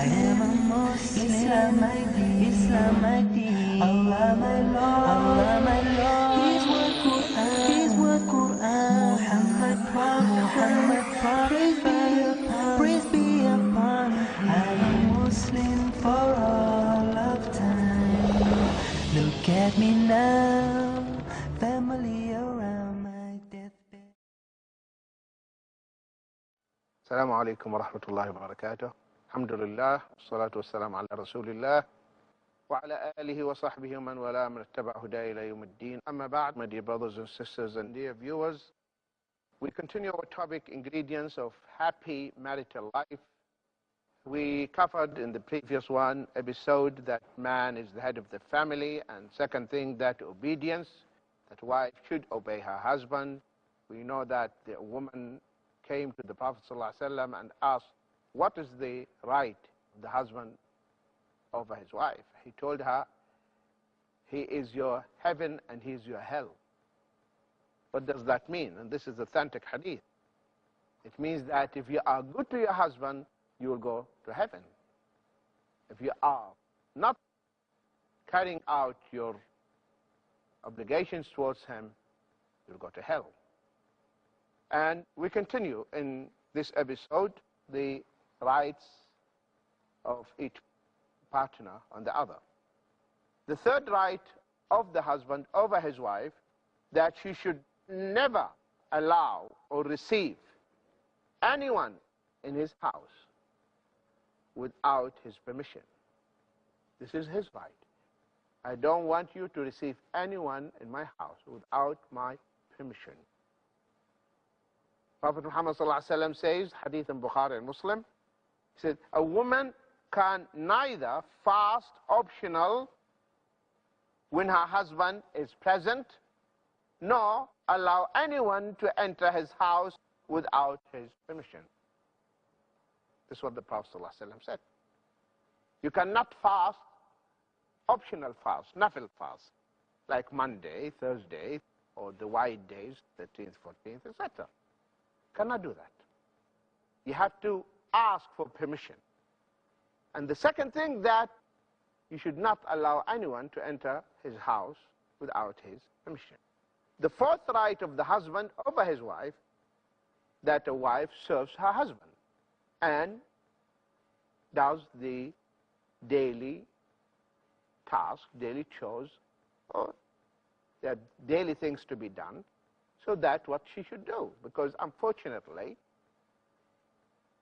I am a Muslim. Islam my deen. Allah my Lord. His word Quran. Muhammad Prophet. Praise be upon. I'm a Muslim for all of time. Look at me now, family around my deathbed. السلام عليكم ورحمة الله وبركاته. الحمد لله والصلاة والسلام على رسول الله وعلى آله وصحبه ومن والاه من اتبع هداه إلى يوم الدين. أما بعد, my dear brothers and sisters and dear viewers, we continue our topic, ingredients of happy marital life. We covered in the previous episode that man is the head of the family, and second thing, that obedience, that wife should obey her husband. We know that the woman came to the Prophet ﷺ and asked, what is the right of the husband over his wife? He told her, he is your heaven and he is your hell. What does that mean? And this is authentic hadith. It means that if you are good to your husband, you will go to heaven. If you are not carrying out your obligations towards him, you'll go to hell. And we continue in this episode the rights of each partner on the other. The third right of the husband over his wife, that she should never allow or receive anyone in his house without his permission. This is his right. I don't want you to receive anyone in my house without my permission. Prophet Muhammad ﷺ says, hadith in Bukhari and Muslim, he said, a woman can neither fast optional when her husband is present, nor allow anyone to enter his house without his permission. This is what the Prophet ﷺ said. You cannot fast optional fast, nafil fast, like Monday, Thursday, or the white days, 13th, 14th, etc. Cannot do that. You have to ask for permission. And the second thing, that you should not allow anyone to enter his house without his permission. The fourth right of the husband over his wife, that a wife serves her husband and does the daily task, daily chores, or there are daily things to be done. So that's what she should do, because unfortunately,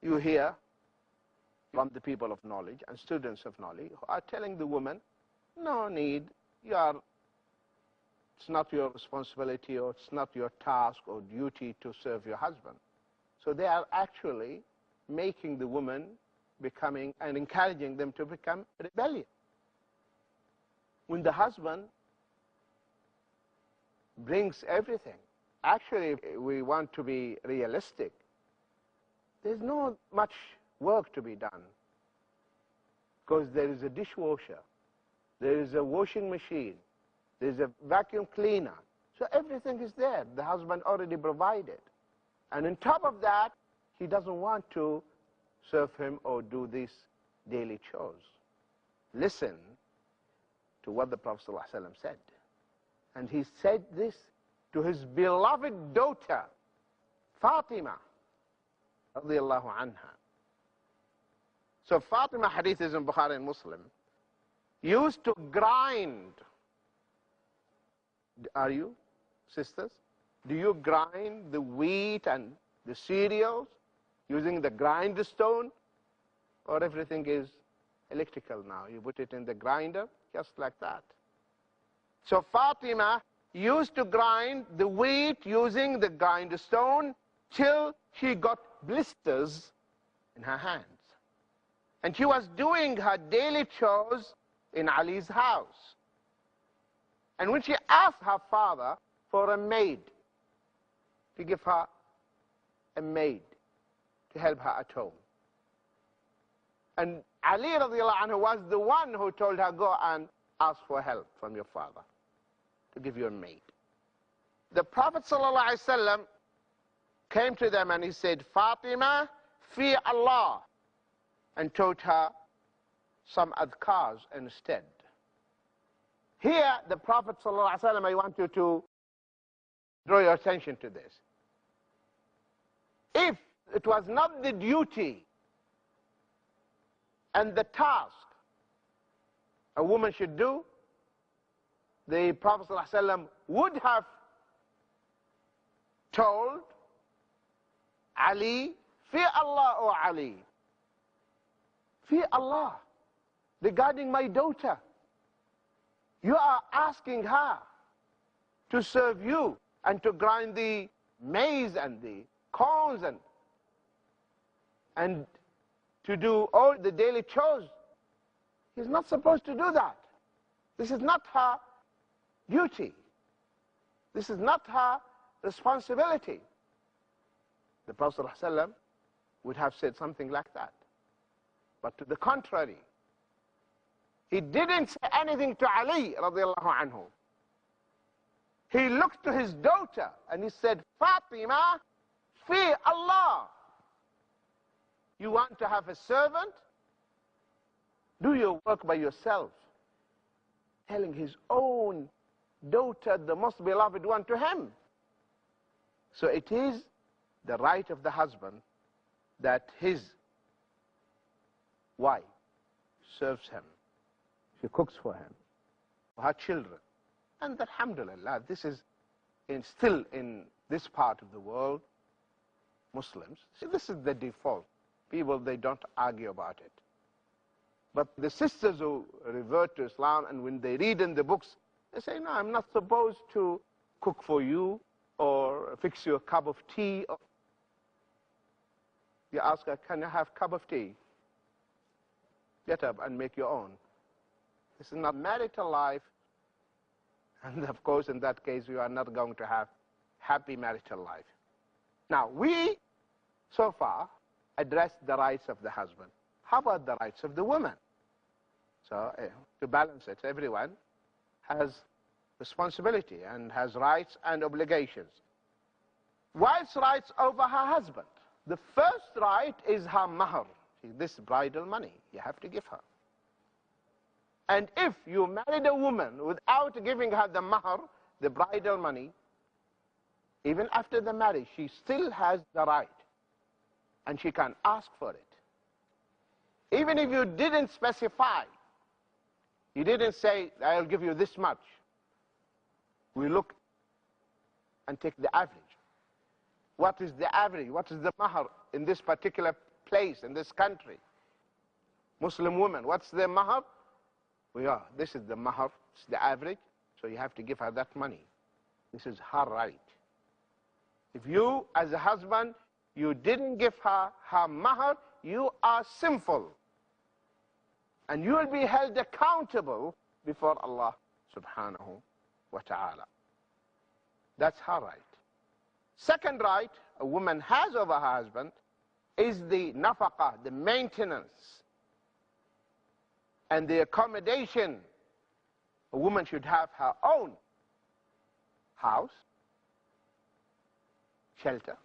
you hear from the people of knowledge and students of knowledge who are telling the woman, no need, it's not your responsibility, or it's not your task or duty to serve your husband. So they are actually making the woman becoming and encouraging them to become rebellious. When the husband brings everything, actually, if we want to be realistic, there's not much work to be done, because there is a dishwasher, there is a washing machine, there's a vacuum cleaner. So everything is there. The husband already provided. And on top of that, he doesn't want to serve him or do these daily chores. Listen to what the Prophet ﷺ said. And he said this to his beloved daughter, Fatima, radiyallahu anha. So Fatima, hadith is in Bukhari and Muslim, used to grind. Are you, sisters? Do you grind the wheat and the cereals using the grinder stone? Or everything is electrical now? You put it in the grinder, just like that. So Fatima used to grind the wheat using the grinder stone till she got blisters in her hands. And she was doing her daily chores in Ali's house. And when she asked her father for a maid, to give her a maid to help her at home. And Ali radiallahu anhu was the one who told her, go and ask for help from your father to give you a maid. The Prophet ﷺ came to them and he said, Fatima, fear Allah, and taught her some adhkars instead. Here, the Prophet ﷺ, I want you to draw your attention to this. If it was not the duty and the task a woman should do, the Prophet ﷺ would have told Ali, fear Allah, O Ali, fear Allah regarding my daughter. You are asking her to serve you and to grind the maize and the corns and to do all the daily chores. He's not supposed to do that. This is not her duty. This is not her responsibility. The Prophet ﷺ would have said something like that. But to the contrary, he didn't say anything to Ali radiallahu anhu. He looked to his daughter and he said, Fatima, fear Allah. You want to have a servant? Do your work by yourself. Telling his own daughter, the most beloved one, to him. So it is the right of the husband that his wife serves him. She cooks for him, for her children. And alhamdulillah, this is still in this part of the world, Muslims. See, this is the default. People, they don't argue about it. But the sisters who revert to Islam, and when they read in the books, they say, no, I'm not supposed to cook for you or fix you a cup of tea. You ask her, can I have a cup of tea? Get up and make your own. This is not marital life. And of course, in that case, you are not going to have happy marital life. Now, we, so far, addressed the rights of the husband. How about the rights of the woman? So, to balance it, everyone has responsibility and has rights and obligations. Wife's rights over her husband. The first right is her mahr. This bridal money you have to give her. And if you married a woman without giving her the mahr, the bridal money, even after the marriage, she still has the right. And she can ask for it. Even if you didn't specify, you didn't say, I'll give you this much. We look and take the average. What is the average? What is the mahr in this particular place, in this country? Muslim women, what's their mahr? This is the mahr, it's the average, so you have to give her that money. This is her right. If you, as a husband, you didn't give her her mahr, you are sinful. And you will be held accountable before Allah subhanahu wa ta'ala. That's her right. Second right a woman has over her husband is the nafaqah, the maintenance, and the accommodation. A woman should have her own house, shelter.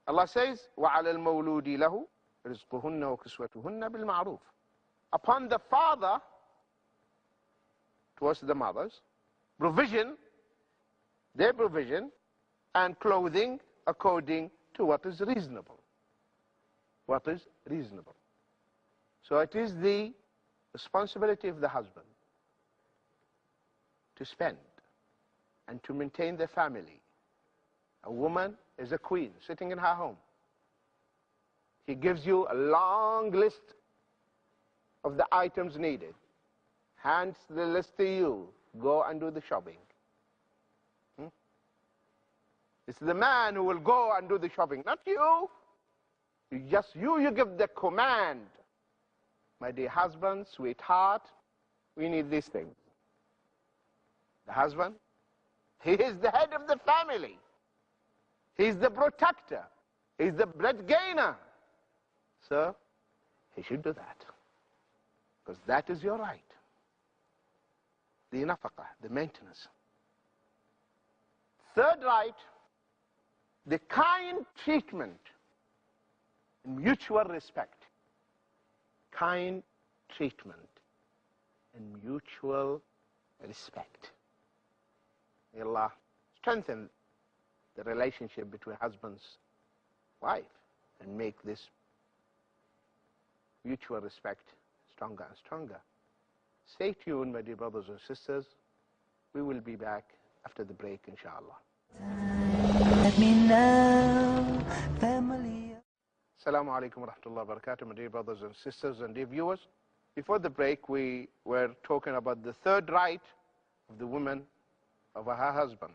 Allah says, وَعَلَى الْمَوْلُودِ لَهُ رِزْقُهُنَّ وَكِسْوَتُهُنَّ بِالْمَعْرُوفِ. Upon the father, towards the mothers, provision, their provision, and clothing according to what is reasonable. What is reasonable. So it is the responsibility of the husband to spend and to maintain the family. A woman is a queen sitting in her home. He gives you a long list of the items needed. Hands the list to you. Go and do the shopping. It's the man who will go and do the shopping, not you. You give the command. My dear husband, sweetheart, we need these things. The husband, he is the head of the family. He's the protector. He's the bread gainer. So, he should do that. Because that is your right. The nafaqah, the maintenance. Third right, the kind treatment and mutual respect. kind treatment and mutual respect. May Allah strengthen the relationship between husband's wife and make this mutual respect stronger and stronger. Stay tuned, my dear brothers and sisters. We will be back after the break, inshallah. Let me know, family. Assalamu alaikum wa rahmatullahi wa barakatuh, my dear brothers and sisters and dear viewers. Before the break, we were talking about the third right of the woman over her husband,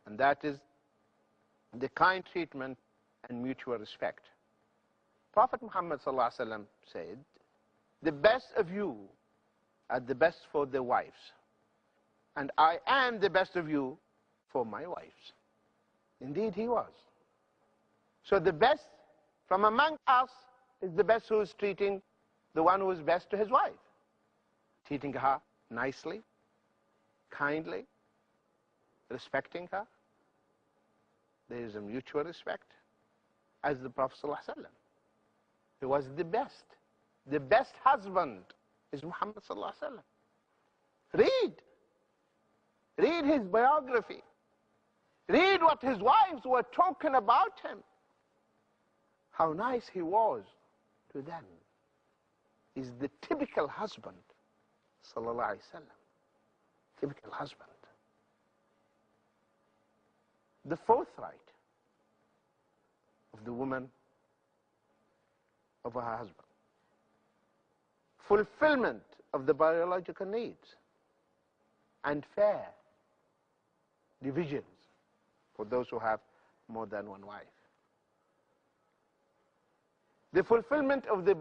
and that is the kind treatment and mutual respect. Prophet Muhammad said, the best of you are the best for their wives, and I am the best of you for my wives. Indeed, he was. So the best from among us is the best who is treating the one who is best to his wife, treating her nicely, kindly, respecting her. There is a mutual respect, as the Prophet ﷺ. He was the best. The best husband is Muhammad ﷺ. Read his biography. Read what his wives were talking about him. How nice he was to them. He's the typical husband, sallallahu alaihi wasallam. Typical husband. The fourth right of the woman over her husband: fulfillment of the biological needs and fair divisions for those who have more than one wife. The fulfillment of the